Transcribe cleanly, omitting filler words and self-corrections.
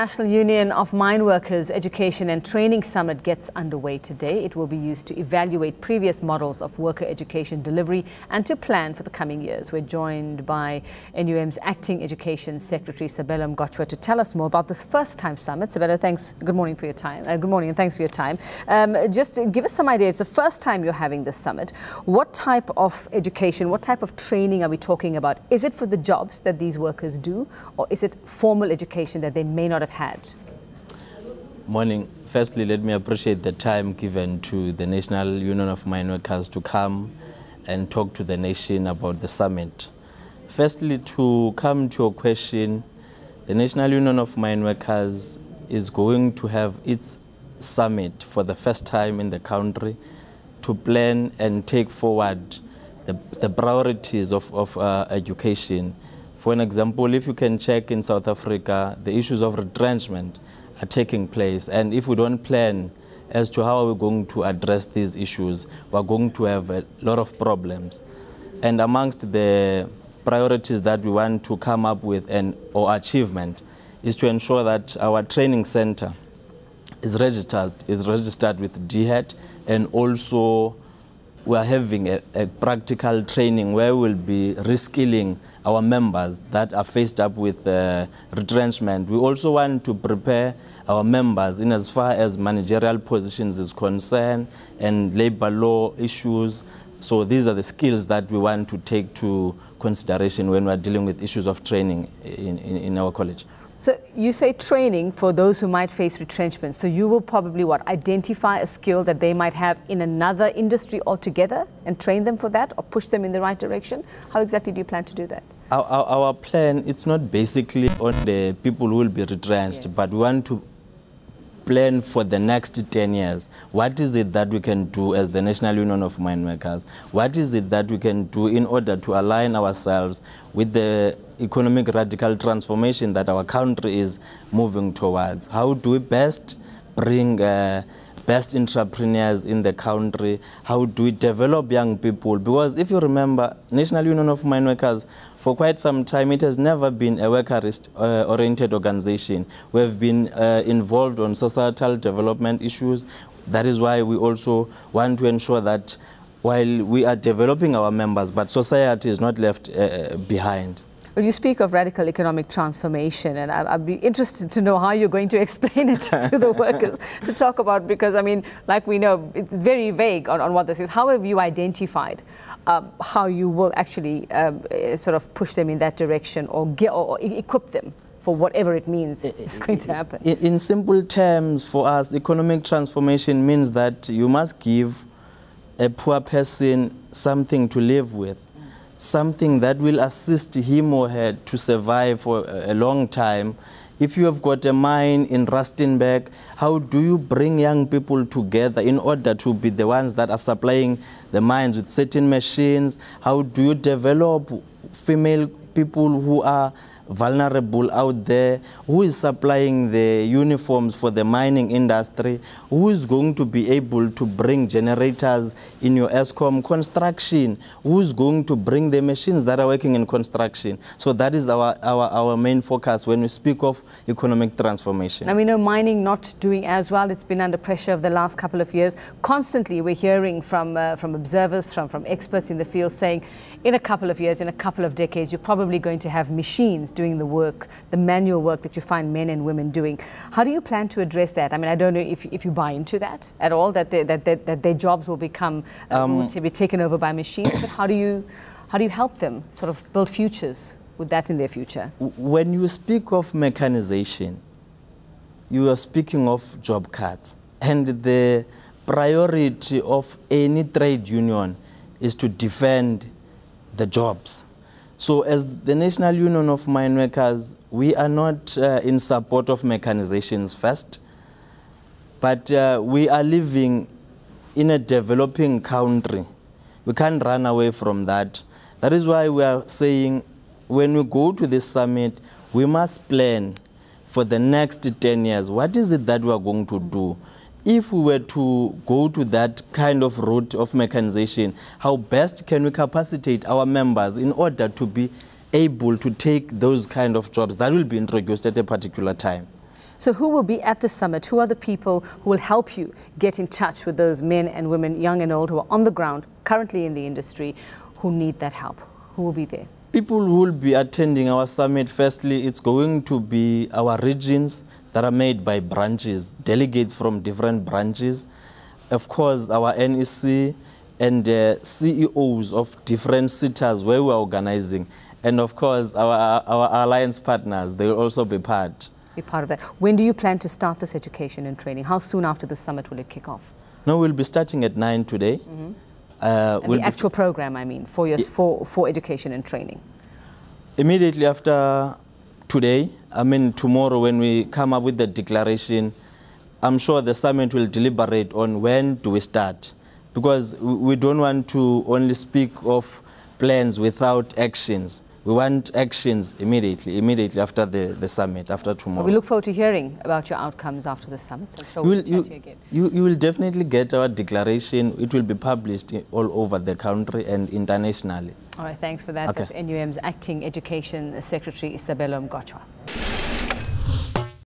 National Union of Mine Workers Education and Training Summit gets underway today. It will be used to evaluate previous models of worker education delivery and to plan for the coming years. We're joined by NUM's Acting Education Secretary Sabelo Mgotywa to tell us more about this first-time summit. Sabelo, thanks. Good morning for your time. Good morning and thanks for your time. Just give us some idea. It's the first time you're having this summit. What type of education, what type of training are we talking about? Is it for the jobs that these workers do, or is it formal education that they may not have had? Morning. Firstly, let me appreciate the time given to the National Union of Mine Workers to come and talk to the nation about the summit. Firstly, to come to your question, the National Union of Mine Workers is going to have its summit for the first time in the country to plan and take forward the priorities of education. For an example, if you can check in South Africa, the issues of retrenchment are taking place. And if we don't plan as to how we're going to address these issues, we're going to have a lot of problems. And amongst the priorities that we want to come up with or achievement is to ensure that our training center is registered with ahead, and also we are having a practical training where we'll be reskilling our members that are faced up with retrenchment. We also want to prepare our members in as far as managerial positions is concerned and labor law issues. So these are the skills that we want to take to consideration when we're dealing with issues of training in our college. So you say training for those who might face retrenchment. So you will probably, identify a skill that they might have in another industry altogether and train them for that or push them in the right direction? How exactly do you plan to do that? Our plan, it's not basically on the people who will be retrenched, but we want to plan for the next 10 years. What is it that we can do as the National Union of Mine Workers? What is it that we can do in order to align ourselves with the economic radical transformation that our country is moving towards? How do we best bring best entrepreneurs in the country? How do we develop young people? Because if you remember, National Union of Mine Workers, for quite some time, it has never been a workerist-oriented organization. We have been involved on societal development issues. That is why we also want to ensure that while we are developing our members, but society is not left behind. Well, you speak of radical economic transformation, and I'd be interested to know how you're going to explain it to the workers to talk about, because, I mean, like we know, it's very vague on what this is. How have you identified how you will actually sort of push them in that direction or equip them for whatever it means is going to happen? In simple terms, for us, economic transformation means that you must give a poor person something to live with, something that will assist him or her to survive for a long time. If you have got a mine in Rustenburg, how do you bring young people together in order to be the ones that are supplying the mines with certain machines? How do you develop female people who are vulnerable out there? Who is supplying the uniforms for the mining industry? Who is going to be able to bring generators in your ESCOM construction? Who is going to bring the machines that are working in construction? So that is our main focus when we speak of economic transformation. Now we know mining not doing as well. It's been under pressure over the last couple of years. Constantly we're hearing from observers, from experts in the field saying in a couple of years, in a couple of decades, you're probably going to have machines doing the work, the manual work that you find men and women doing. How do you plan to address that? I mean, I don't know if you buy into that at all, that their jobs will become to be taken over by machines. But how do you help them sort of build futures with that in their future? When you speak of mechanization, you are speaking of job cuts, and the priority of any trade union is to defend the jobs. So as the National Union of Mine Workers, we are not in support of mechanizations first, but we are living in a developing country. We can't run away from that. That is why we are saying when we go to this summit, we must plan for the next 10 years. What is it that we are going to do? If we were to go to that kind of route of mechanization, how best can we capacitate our members in order to be able to take those kind of jobs that will be introduced at a particular time? So who will be at the summit? Who are the people who will help you get in touch with those men and women, young and old, who are on the ground, currently in the industry, who need that help? Who will be there? People who will be attending our summit, firstly, it's going to be our regions that are made by branches, delegates from different branches. Of course, our NEC and CEOs of different cities where we are organizing. And of course, our alliance partners, they will also be part. Be part of that. When do you plan to start this education and training? How soon after the summit will it kick off? No, we'll be starting at 9 today. And the actual program, I mean, for education and training? Immediately after today, I mean tomorrow when we come up with the declaration, I'm sure the summit will deliberate on when do we start. Because we don't want to only speak of plans without actions. We want actions immediately after the summit, after tomorrow. We look forward to hearing about your outcomes after the summit. So we'll chat again. You will definitely get our declaration. It will be published all over the country and internationally. All right, thanks for that. Okay. That's NUM's Acting Education Secretary, Sabelo Mgotywa.